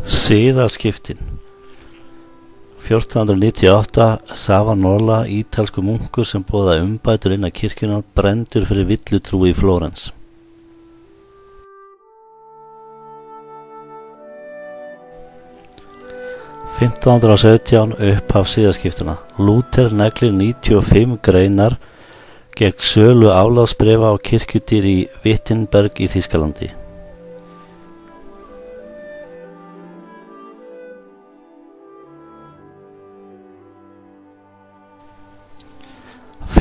Siðaskiptin 1498 Savonarola, ítalskur munkur sem boðaði umbætur innan kirkjunnar, brenndur fyrir villutrú í Flórens. Upphaf siðaskiptanna. Lúther neglir 95 greinar gegn sölu aflátsbréfa á kirkjudýr í Wittenberg í Þýskalandi.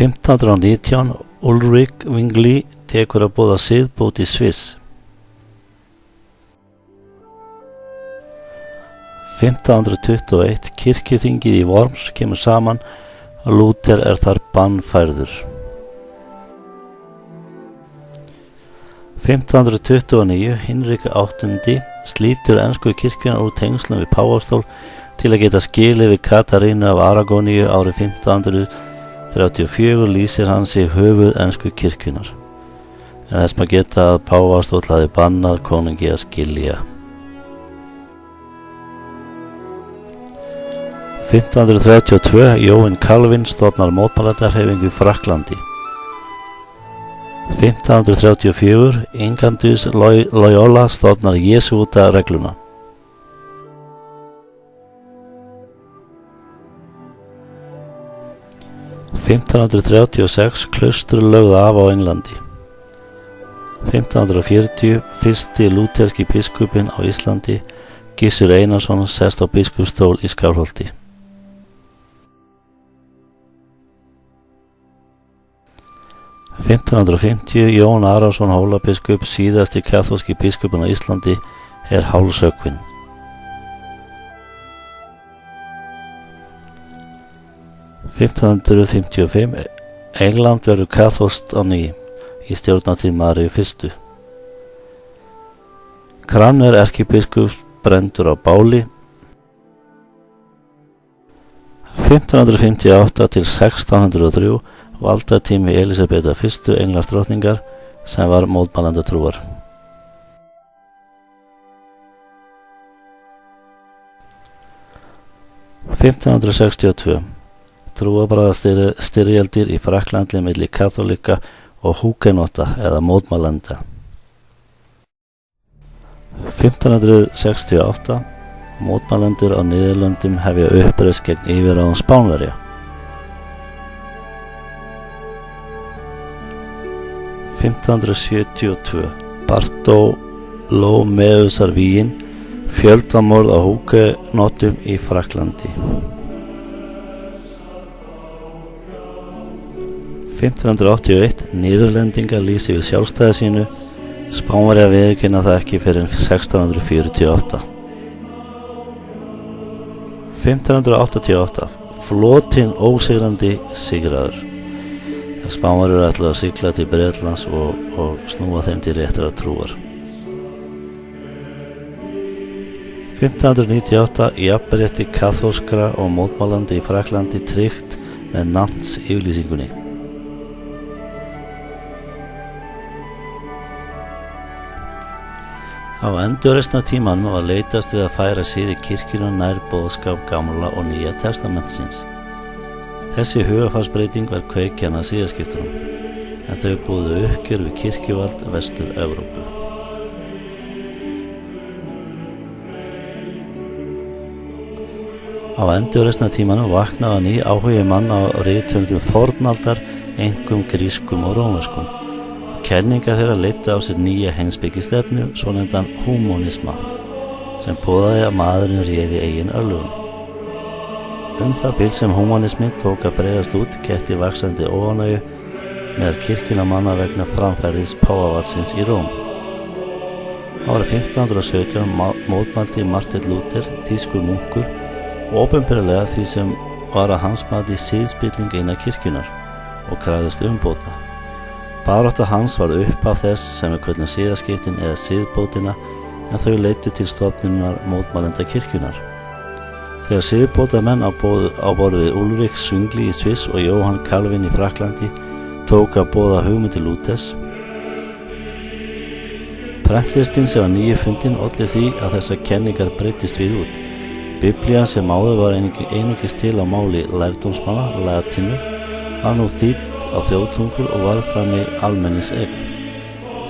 1519 Ulrich Zwingli tekur að boða siðbót í Sviss. 1521 kirkjuþingið í Worms kemur saman og Lúther þar bannfærður. 1529 Hinrik VIII slítur ensku kirkjuna úr tengslum við páfastól til að geta skilið við Katarínu af Aragóníu árið 1534 lýsir hann sig höfuð ensku kirkjunar. En þess maður geta að páfastóll hafði bannað konungi að skilja. 1532 Jóhann Calvin stofnar mótmælendahreyfingu í Frakklandi. 1534 Ignatius Loyola stofnar jesúitaregluna. 1536 klaustur lögð af á Englandi. 1540 fyrsti lúterski biskupinn á Íslandi, Gissur Einarsson, sest á biskupsstól í Skálholti. 1550 Jón Arason Hólabiskup, síðasti kaþólski biskupinn á Íslandi, hálshöggvinn. 1555 England verður kaþólskt á ný í stjórnartíð Maríu I. Cranmer erkibiskup brenndur á báli. 1558 til 1603 valdatími Elísabetar I Englandsdrottningar sem var mótmælendatrúar. 1562 trúarbragðastyrjaldir í Frakklandi milli kaþólika og húgenota eða mótmælenda. 1568 mótmælendur á Niðurlöndum hefja uppreisn gegn yfirráðum Spánverja. 1572 Bartólómeusarvígin, fjöldamorð á húgenotum í Frakklandi. 1581 Niðurlendingar lýsi við sjálfstæði sínu, Spánverjar viðurkenna það ekki fyrr en 1648. 1588 Flotinn ósigrandi sigraður. Spánverjar ætlaðu að sigla til Bretlands og snúa þeim til réttrar trúar. 1598 jafnrétti kaþólskra og mótmælandi í Frakklandi tryggt með Nantes yfirlýsingunni. Á endurreisnartímanum var leitast við að færa siði kirkjunnar nær boðskap Gamla og Nýja testamentisins. Þessi hugarfarsbreyting var kveikjan að siðaskiptunum, en þau boðuðu uppgjör við kirkjuvald Vestur-Evrópu. Á endurreisnartímanum vaknaði á ný áhugi manna á rithöfundum fornaldar, einkum grískum og rómverskum. Kenningar þeirra leiddu á sér nýja heimspekistefnu, svonefndan húmonisma, sem boðaði að maðurinn réði eigin örlögum. Það bil sem húmonismin tók að breiðast út gætti vaxandi óánægju meðal kirkjumanna vegna framferðis páfavaldsins í Róm. Árið 1517 mótmælti Marteinn Lúther, þýskur munkur, opinberlega því sem var að hans mati siðspilling innan kirkjunnar og krafðist umbóta. Barátta hans var upphaf þess sem við köllum siðaskiptin eða siðbótina, en þau leiddu til stofnunar mótmælenda kirkjunnar. Þegar siðbótamenn á borð við Ulrich Zwingli í Sviss og Jóhann Calvin í Frakklandi tók að boða hugmyndir Lúthers, Prentlistin sem var nýju fundin olli því að þessar kenningar breyttist við út. Biblían sem áður var einungis til á máli lærdómsmanna, latínu, var nú þýdd á þjóðtungur og varð þannig almennings eign.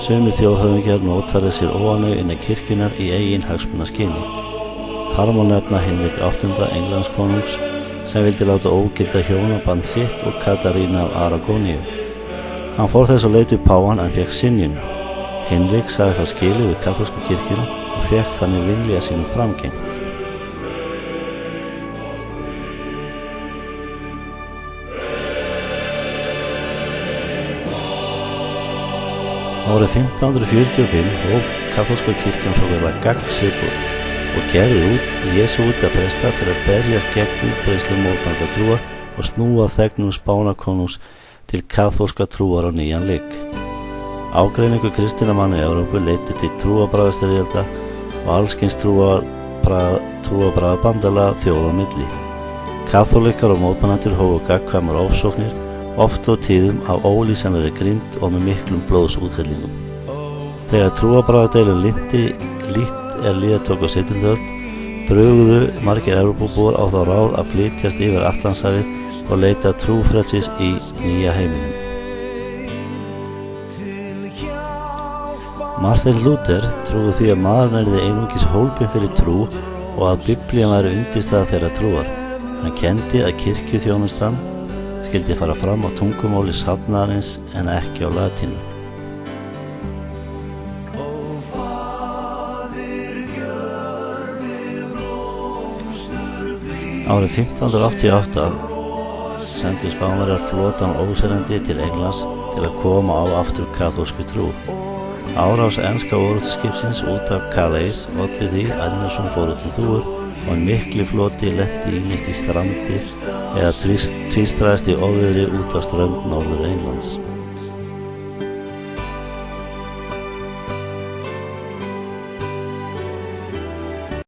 Sumir þjóðhöfðingjar notfærðu sér óánægju innan kirkjunnar í eigin hagsmunaskyni. Þar má nefna Hinrik VIII Englandskonungs sem vildi láta ógilda hjónaband sitt og Katarínu af Aragóníu. Hann fór þess á leit við páfann en fékk synjun. Hinrik sagði þá skilið við kaþólsku kirkjuna og fékk þannig vilja sínum framgengt. Árið 1545 hóf kaþólska kirkjan svokallaða gagnsiðbúð og gerði út jesúíta presta til að berjast gegn útbreiðslu mótmælendatrúar og snúa þegnum Spánakonungs til kaþólska trúar á nýjan leik. Ágreiningur kristinna manna í Evrópu leiddi til trúarbragðastyrjalda og allskyns trúarbragðabandalaga þjóða á milli. Kaþólikkar og mótmælendur hófu gagnkvæmar ofsóknir, oft á tíðum af ólýsanlegri grimmd og með miklum blóðsúthellingum. Þegar trúarbragðadeilum lítt líða tók á 17. öld, brugðu margir Evrópubúar á þá ráð að flytjast yfir Atlantshafið og leita trúfrelsis í nýja heiminum. Martin Luther trúði því að maðurinn yrði einungis hólpinn fyrir trú og að Biblían væri undirstaða þeirra trúar. Hann kenndi að kirkjuþjónustan skyldi fara fram á tungumáli safnaðarins en ekki á latínu. Árið 1588 sendu Spánverjar flotann óseyrandi til Englands til að koma á aftur kaþólskri trú. Árás enska orrustuskipsins út af Calais olli því að Anderson fóru til Þúr og en mikli floti lenti ýmist í strandir eða tvístraðist í óveðri út á strönd Norður Englands.